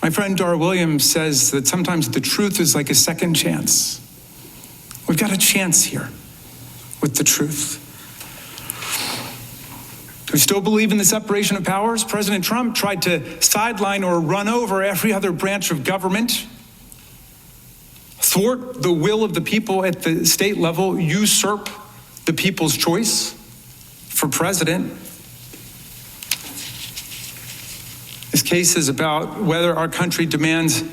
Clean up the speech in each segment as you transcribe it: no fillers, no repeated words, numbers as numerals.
My friend Dar Williams says that sometimes the truth is like a second chance. We've got a chance here with the truth. We still believe in the separation of powers. President Trump tried to sideline or run over every other branch of government, thwart the will of the people at the state level, usurp the people's choice for president. This case is about whether our country demands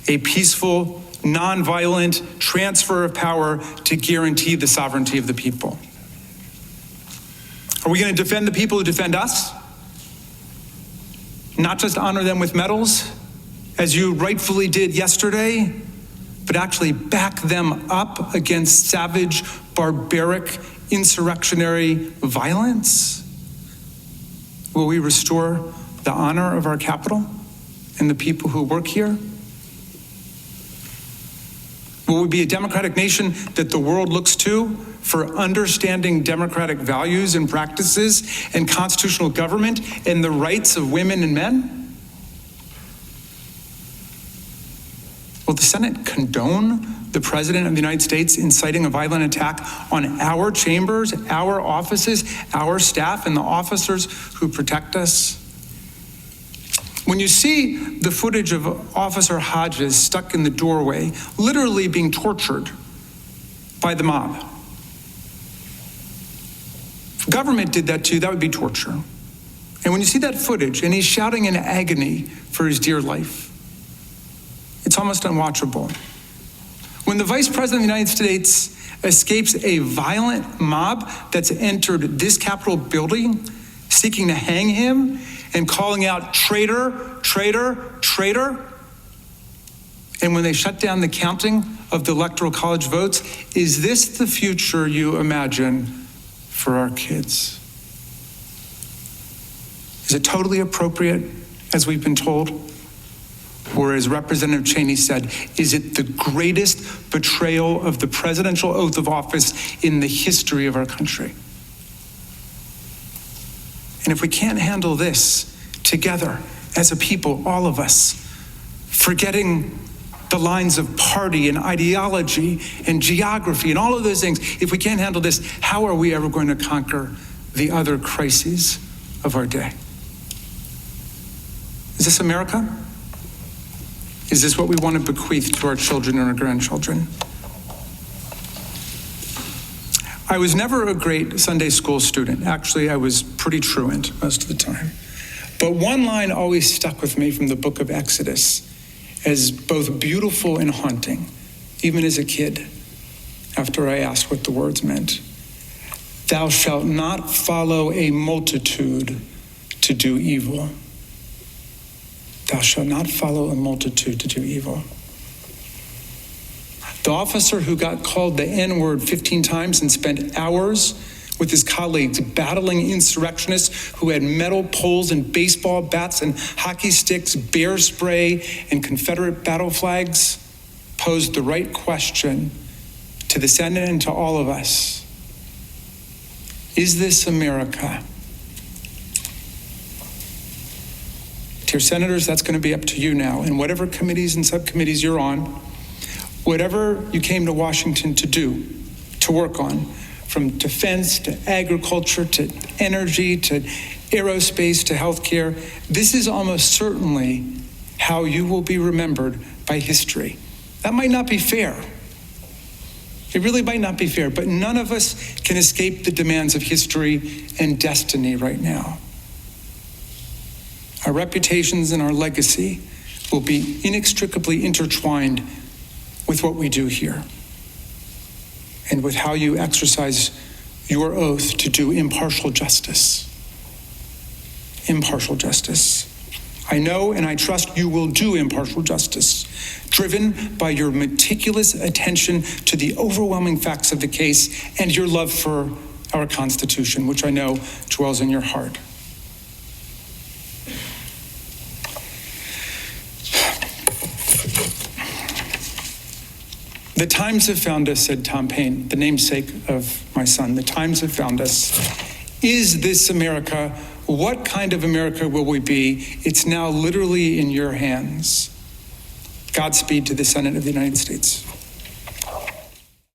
a peaceful, nonviolent transfer of power to guarantee the sovereignty of the people. Are we going to defend the people who defend us? Not just honor them with medals, as you rightfully did yesterday, but actually back them up against savage, barbaric, insurrectionary violence? Will we restore the honor of our capital and the people who work here? Will we be a democratic nation that the world looks to for understanding democratic values and practices and constitutional government and the rights of women and men? Will the Senate condone the President of the United States inciting a violent attack on our chambers, our offices, our staff, and the officers who protect us? When you see the footage of Officer Hodges stuck in the doorway, literally being tortured by the mob, if government did that to you, that would be torture. And when you see that footage and he's shouting in agony for his dear life, it's almost unwatchable. When the Vice President of the United States escapes a violent mob that's entered this Capitol building, seeking to hang him and calling out traitor, traitor, traitor, and when they shut down the counting of the Electoral College votes, is this the future you imagine for our kids? Is it totally appropriate, as we've been told? Or as Representative Cheney said, is it the greatest betrayal of the presidential oath of office in the history of our country? And if we can't handle this together as a people, all of us, forgetting the lines of party and ideology and geography and all of those things, if we can't handle this, how are we ever going to conquer the other crises of our day? Is this America? Is this what we want to bequeath to our children and our grandchildren? I was never a great Sunday school student. Actually, I was pretty truant most of the time. But one line always stuck with me from the book of Exodus as both beautiful and haunting, even as a kid, after I asked what the words meant. Thou shalt not follow a multitude to do evil. Thou shalt not follow a multitude to do evil. The officer who got called the N-word 15 times and spent hours with his colleagues battling insurrectionists who had metal poles and baseball bats and hockey sticks, bear spray, and Confederate battle flags posed the right question to the Senate and to all of us. Is this America? Dear senators, that's going to be up to you now. And whatever committees and subcommittees you're on, whatever you came to Washington to do, to work on, from defense to agriculture to energy to aerospace to healthcare, this is almost certainly how you will be remembered by history. That might not be fair. It really might not be fair, but none of us can escape the demands of history and destiny right now. Our reputations and our legacy will be inextricably intertwined with what we do here and with how you exercise your oath to do impartial justice. Impartial justice. I know and I trust you will do impartial justice, driven by your meticulous attention to the overwhelming facts of the case and your love for our Constitution, which I know dwells in your heart. The times have found us, said Tom Paine, the namesake of my son. The times have found us. Is this America? What kind of America will we be? It's now literally in your hands. Godspeed to the Senate of the United States.